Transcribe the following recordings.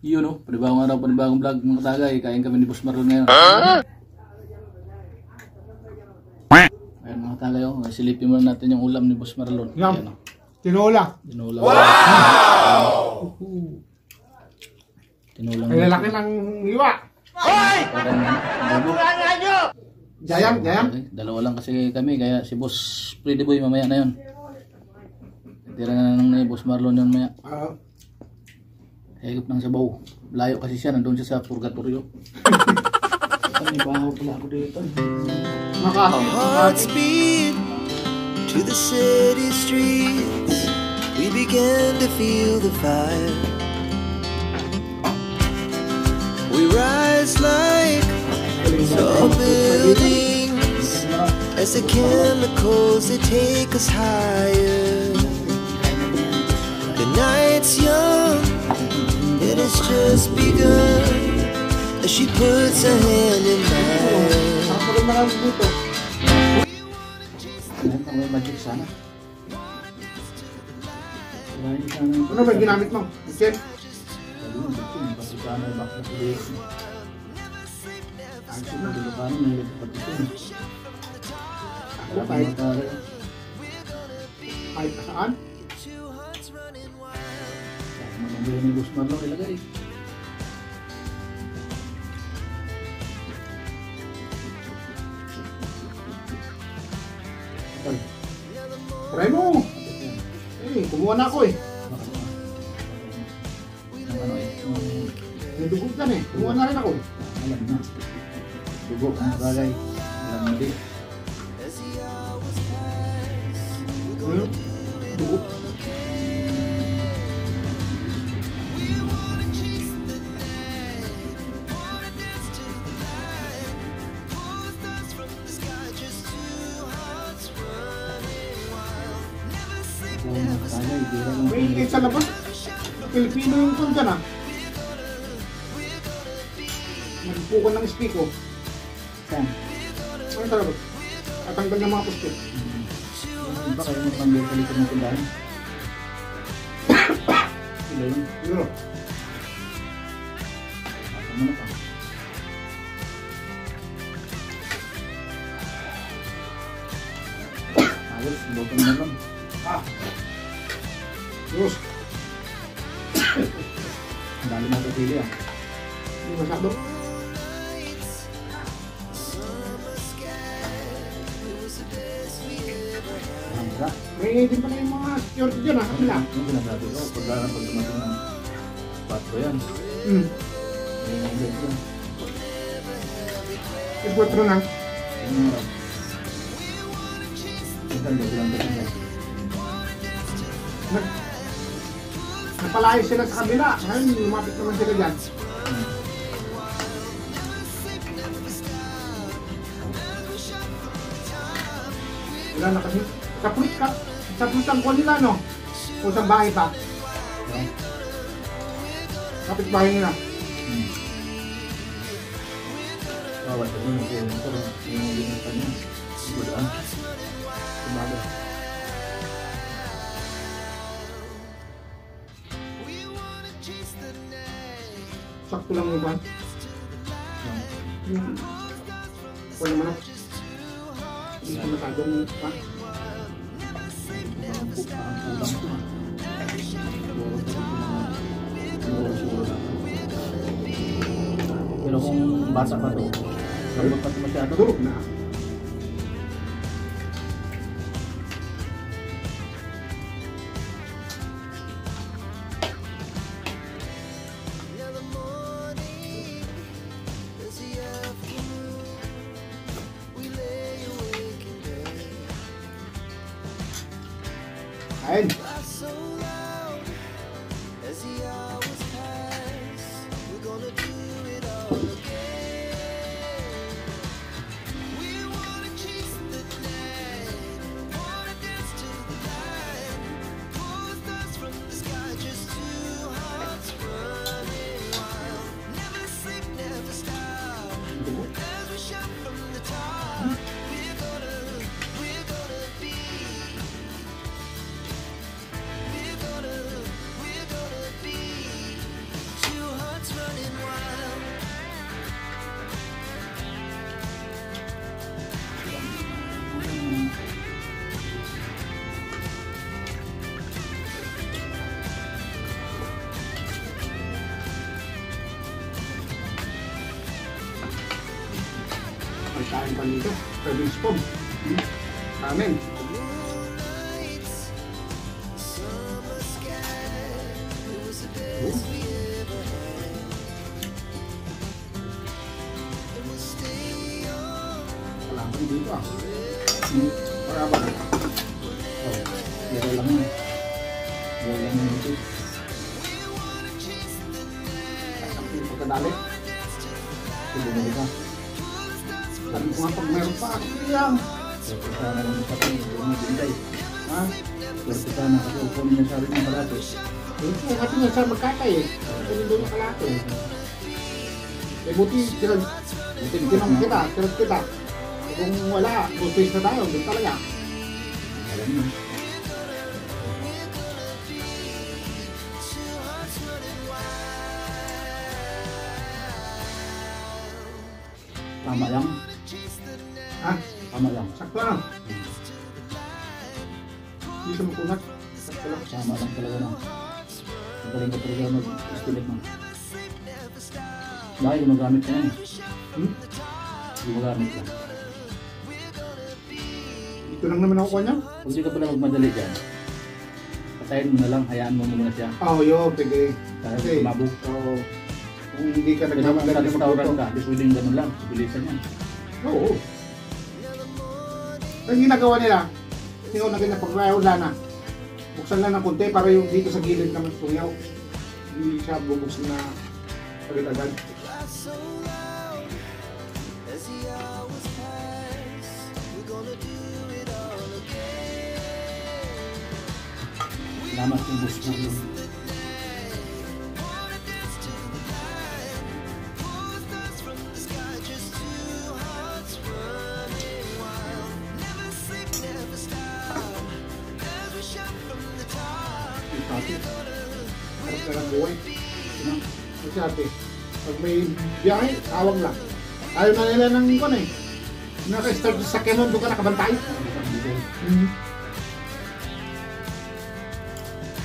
Yun o, panibagong araw, panibagong vlog mga katagay. Kain kami ni Boss Marlon ngayon. Ayan mga katagay o, silipin muna natin yung ulam ni Boss Marlon. Ayan o. Tinola. Tinola. Wow! Tinola. Ang lalaki ng iwa. Hoy! Jayam. Okay, dalawa lang kasi kami, kaya si Boss Pretty Boy mamaya na yun. Tira na lang ni Boss Marlon yun maya. Higop ng sabaw. Layo kasi siya, nandun siya sa purgatorio. May bahaw pala ako dito. Hearts beat to the city streets. We began to feel the fire. We rise like tall buildings as the chemicals they take us higher. The night's young, it has just begun as she puts her hand in mine. May magic sana. Ano ba ginamit mo? Chen? Magic sana yung bakit na kulit. Ang sino, dito ka na may patisin. Ay, saan? Magandang ni Boss Marlon ilagay. Try mo! Eh, kumuha na ako eh. May dugo dyan eh. Kumuha na rin ako. Alam na. Dugo ang bagay. Alam na din. Dugo. May sa labas. Pilipino yung kung dyan ah. Nagpukon ng spiko. Saan? Ano sa labas? Tatanggal ng mga puste. Iba kayo magpambil sa likod ng tindahan? Sila yun. Siguro. Ano na pa? Ayos, botong na lang. Diyos. Ang dami na pipili ah. Hindi masyado. Ang sarap. May din pala yung mga security dyan ah. Kapila. Yung sinasabi ko, pag dumating ng patro yan. May nagdag yan. Ispotro na. Yung mga rap. Ito ang bilang kasi yan. Napalayo sila sa kabila. Ngayon, lumapit naman sila dyan. Wala na kasi. Kapit ang kuha nila, no? Pusang bahay pa. Kapit bahay nila. Bawat ito yung kaya ito. Yung linitan niya. Wala. Sumaga. Sakto lang yung ban. Wala naman ako. Hindi ko matagong pa. Pero kung basa pa to, lambot pa ito masyado. Durog na. Kain. Kain pa dito. Serving spoon. Amen. Kalaban dito ah. Para ba? Oh, yero lang yun. Yero lang yun ito. Ang pagkadali. Ito bumili ka. Sabi ko nga pag meron pa ako kiyang. Swerte sana lang sa akin. Ito nga binday. Ha? Swerte sana kasi upunin niya sa rin ng kalate. Hindi, hati niya sa magkakay eh. Hindi doon yung kalate. Eh buti, tinang kita, tinang kita. Kung wala, butis na tayo, doon talaga. Alam mo. Tama lang. Ha? Tama lang. Sakto lang. Hindi siya makunat. Sakto lang. Tama lang talaga na. Magaling ka talaga mag-estimate mo. Dahil gumagamit ka yan eh. Gumagamit ka. Ito lang naman ako kanya. Kung di ka pala magmadali dyan, patayin mo na lang, hayaan mo muna siya. Oo, yun, pwede. Dahil Kasi, sumabog. oo. Kung hindi ka Kaya naman sa nagmamagal na restaurant magluto. ka, di pwedeng ganun lang. Bilisan yan. Oo. Ang ginagawa nila, tingnan na ganyan, pag wala na, buksan lang ng konti para yung dito sa gilid naman tuyaw. Hindi siya bubuksan na agad-agad. Salamat yung boss na yun. Ate, harap na lang buhay. Kasi ate, pag may biyahe, tawag lang. Ayaw na nila ng ikon eh. Naka-start sa Canon, doon ka nakabantay.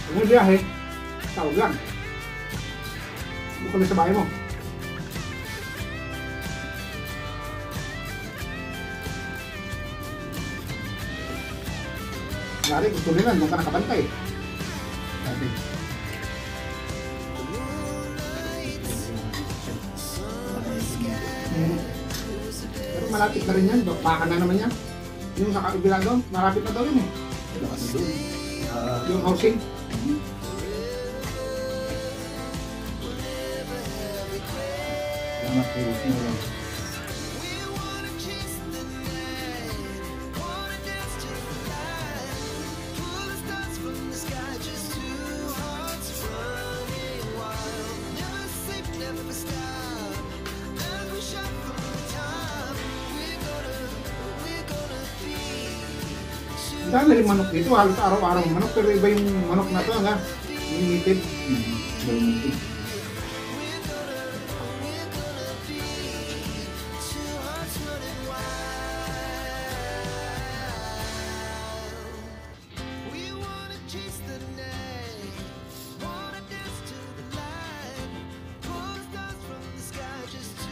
Pag may biyahe, tawag lang. Doon ka na sa bahay mo. Lari, gusto nila, doon ka nakabantay. Sabi. Pero malapit na rin yan, baka na naman yan. Yung sa kabila doon, malapit na daw yun eh. Wala kasi doon. Yung housing. Salamat kay boss mo lang. Dahil yung manok dito, halos araw-araw ang manok, pero iba yung manok na to, nga. Limited. Limited.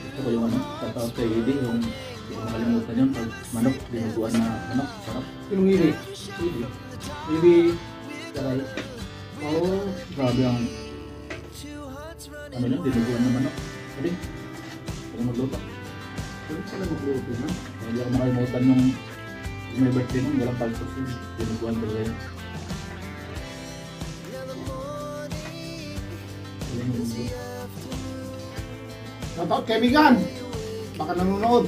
Ito ko yung ano, tatawag kay Eddie, yung hindi ko makalimutan yun, pag manok, dinuguan na manok, sarap. Yung ngiri. Eddie, Ngiri. karay. Oo. Grabe ang ano yun, dinuguan na manok. Pwede, pwede magluto. Ano pala magluto na? Hindi ako makalimutan yung may birthday nung walang paltos yun. Dinuguan talaga yun. Pwede magluto. Shoutout kay Migan. Baka nanonood.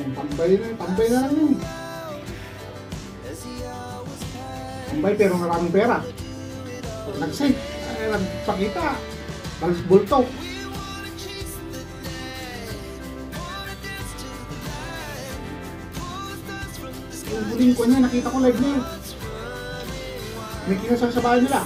Tambay na lang yun. Tambay pero maraming pera. Pag nag-send, ay nagpakita. Bulto. Yung huling ko niya, nakita ko live niya. May kinasal sa bahay nila.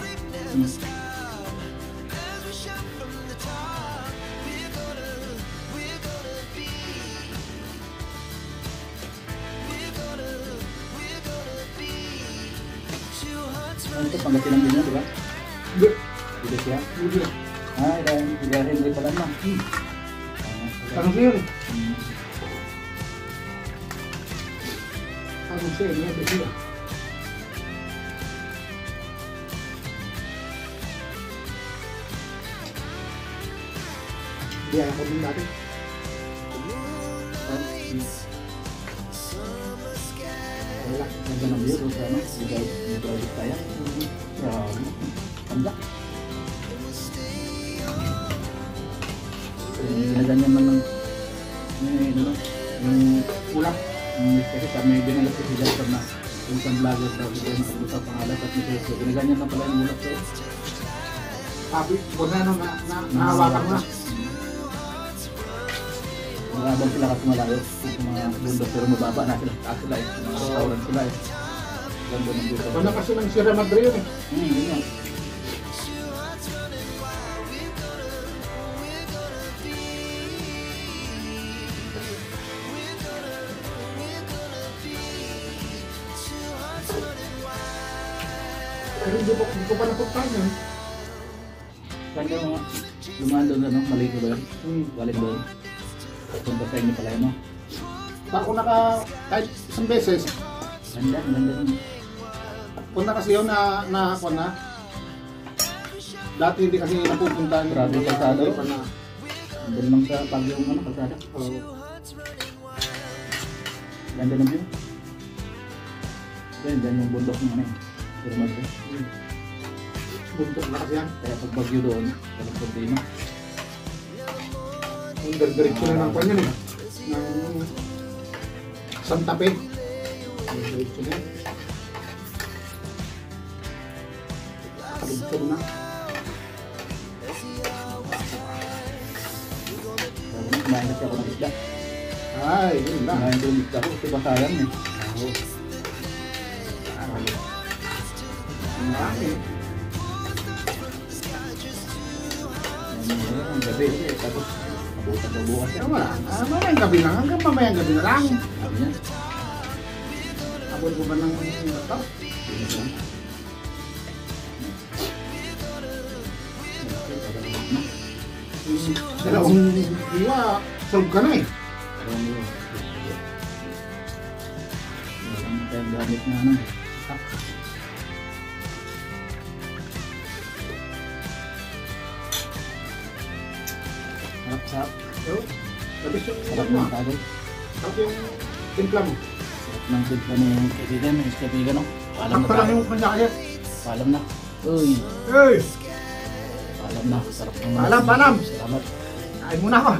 Ano ito, Pangasinan din yun, di ba? Hindi. Hindi siya? Hindi. Ah, Henry pala naman. Tanong siya eh. Hmm. Tanong siya, niya siya. Hindi ako din dati. Wala. Ganda ng view doon sa ano. Hindi kaya. Grabe. Ganda. Ginaganyan lang ng yung ulap. Kasi kami binalap ko sila sa na isang vlogger daw sila nakabot sa pangalan at nito. Ginaganyan lang pala yung ulap ko. Sabi, kung ano nahawakan mo na. Marabang sila kasi malayo sa mga bundok pero mababa na sila. Taas sila eh. Mga restaurant sila eh. Ganda ng dito. Wala kasi ng Sierra Madre yun eh. Yun yan. Pero hindi ko pa napuntahan yun. Ganda yung mga lumaan doon ano, maligo ba yun? Balik doon. Punta sa inyo pala yun no? Ako kahit isang beses, Ganda, ganda rin. punta kasi yun na ako na. Dati hindi kasi napupuntahan. Grabe yung kalsada, oh. Pa na. Doon lang sa Baguio ano, kalsada. Oo. Ganda ng view. Ganda yung bundok ng ano eh. Turmad ko. Buntok na kasi yan. Kaya pag Baguio doon, walang problema. Yung diretso na ng kanya eh. Ng Santa Fe. Diretso na yan. Diretso na. Kumain kasi ako ng isda. Ay, yun lang. Kumain doon isda ko kasi basayan eh. Oo. Ang dami. Ang gabi eh. Tapos mabutan daw bukas yan. Wala. Mamayang gabi lang. Hanggang mamayang gabi na lang. Sabi niya. Abot ko ba ng ito? Dalawang diwa, solve ka na eh. Walang kayang gamit na ano. Sarap. Pero, labis yung Sarap mo. ng tagay. Sarap yung timpla mo. Sarap ng timpla ni kaibigan. Yung kaibigan no. Paalam na Sakto lang tayo. yung kanya kaya. Paalam na. Uy. Hey! Paalam na. Sarap ng Paalam, paalam. Salamat. Kain muna ako.